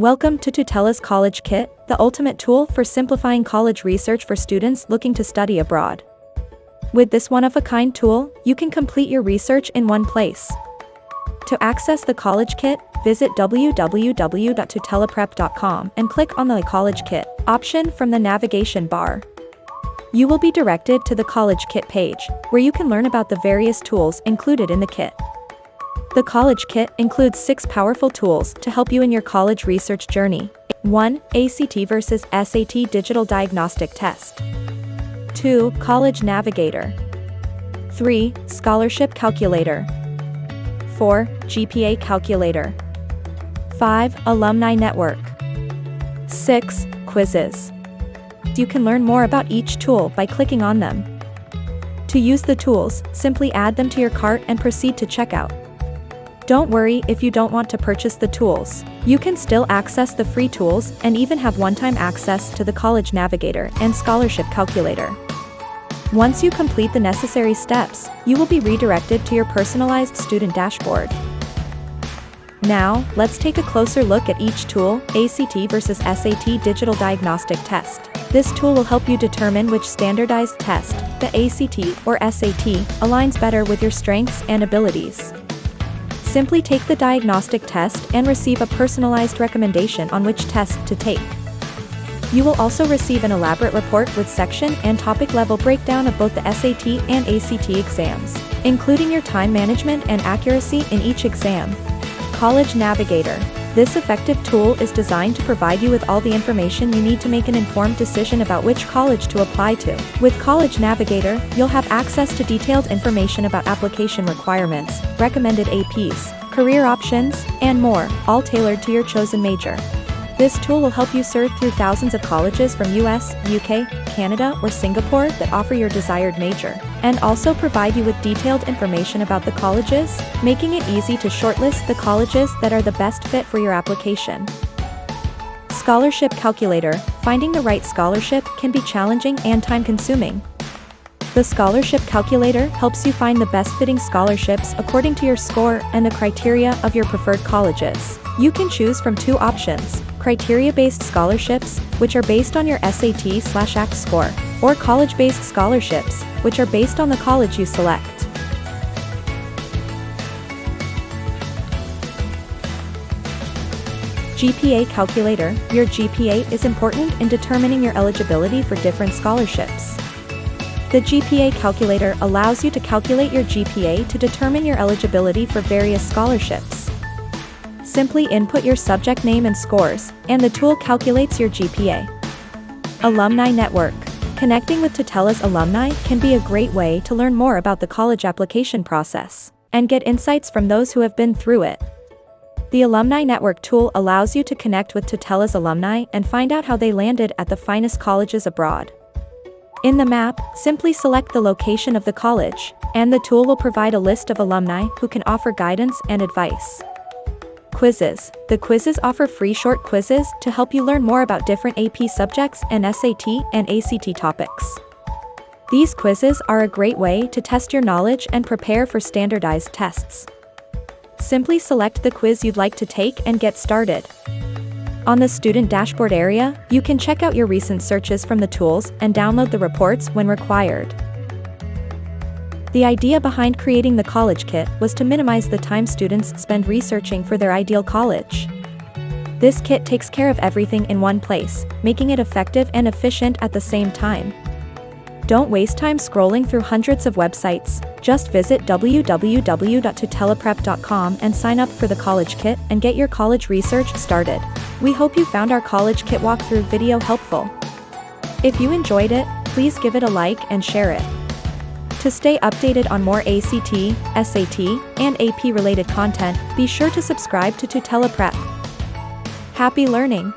Welcome to Tutela's College Kit, the ultimate tool for simplifying college research for students looking to study abroad. With this one-of-a-kind tool, you can complete your research in one place. To access the College Kit, visit www.tutelaprep.com and click on the College Kit option from the navigation bar. You will be directed to the College Kit page, where you can learn about the various tools included in the kit. The College Kit includes 6 powerful tools to help you in your college research journey. 1. ACT versus SAT Digital Diagnostic Test. 2. College Navigator. 3. Scholarship Calculator. 4. GPA Calculator. 5. Alumni Network. 6. Quizzes. You can learn more about each tool by clicking on them. To use the tools, simply add them to your cart and proceed to checkout. Don't worry if you don't want to purchase the tools. You can still access the free tools and even have one-time access to the College Navigator and Scholarship Calculator. Once you complete the necessary steps, you will be redirected to your personalized student dashboard. Now, let's take a closer look at each tool. ACT versus SAT Digital Diagnostic Test. This tool will help you determine which standardized test, the ACT or SAT, aligns better with your strengths and abilities. Simply take the diagnostic test and receive a personalized recommendation on which test to take. You will also receive an elaborate report with section and topic level breakdown of both the SAT and ACT exams, including your time management and accuracy in each exam. College Navigator. This effective tool is designed to provide you with all the information you need to make an informed decision about which college to apply to. With College Navigator, you'll have access to detailed information about application requirements, recommended APs, career options, and more, all tailored to your chosen major. This tool will help you surf through thousands of colleges from US, UK, Canada, or Singapore that offer your desired major, and also provide you with detailed information about the colleges, making it easy to shortlist the colleges that are the best fit for your application. Scholarship Calculator. Finding the right scholarship can be challenging and time-consuming. The Scholarship Calculator helps you find the best-fitting scholarships according to your score and the criteria of your preferred colleges. You can choose from 2 options: criteria-based scholarships, which are based on your SAT/ACT score, or college-based scholarships, which are based on the college you select. GPA Calculator. Your GPA is important in determining your eligibility for different scholarships. The GPA Calculator allows you to calculate your GPA to determine your eligibility for various scholarships. Simply input your subject name and scores, and the tool calculates your GPA. Alumni Network. Connecting with Tutela's alumni can be a great way to learn more about the college application process and get insights from those who have been through it. The Alumni Network tool allows you to connect with Tutela's alumni and find out how they landed at the finest colleges abroad. In the map, simply select the location of the college, and the tool will provide a list of alumni who can offer guidance and advice. Quizzes. The quizzes offer free short quizzes to help you learn more about different AP subjects and SAT and ACT topics. These quizzes are a great way to test your knowledge and prepare for standardized tests. Simply select the quiz you'd like to take and get started. On the student dashboard area, you can check out your recent searches from the tools and download the reports when required. The idea behind creating the College Kit was to minimize the time students spend researching for their ideal college. This kit takes care of everything in one place, making it effective and efficient at the same time. Don't waste time scrolling through hundreds of websites. Just visit www.tutelaprep.com and sign up for the College Kit and get your college research started. We hope you found our College Kit walkthrough video helpful. If you enjoyed it, please give it a like and share it. To stay updated on more ACT, SAT, and AP-related content, be sure to subscribe to Tutela Prep. Happy learning!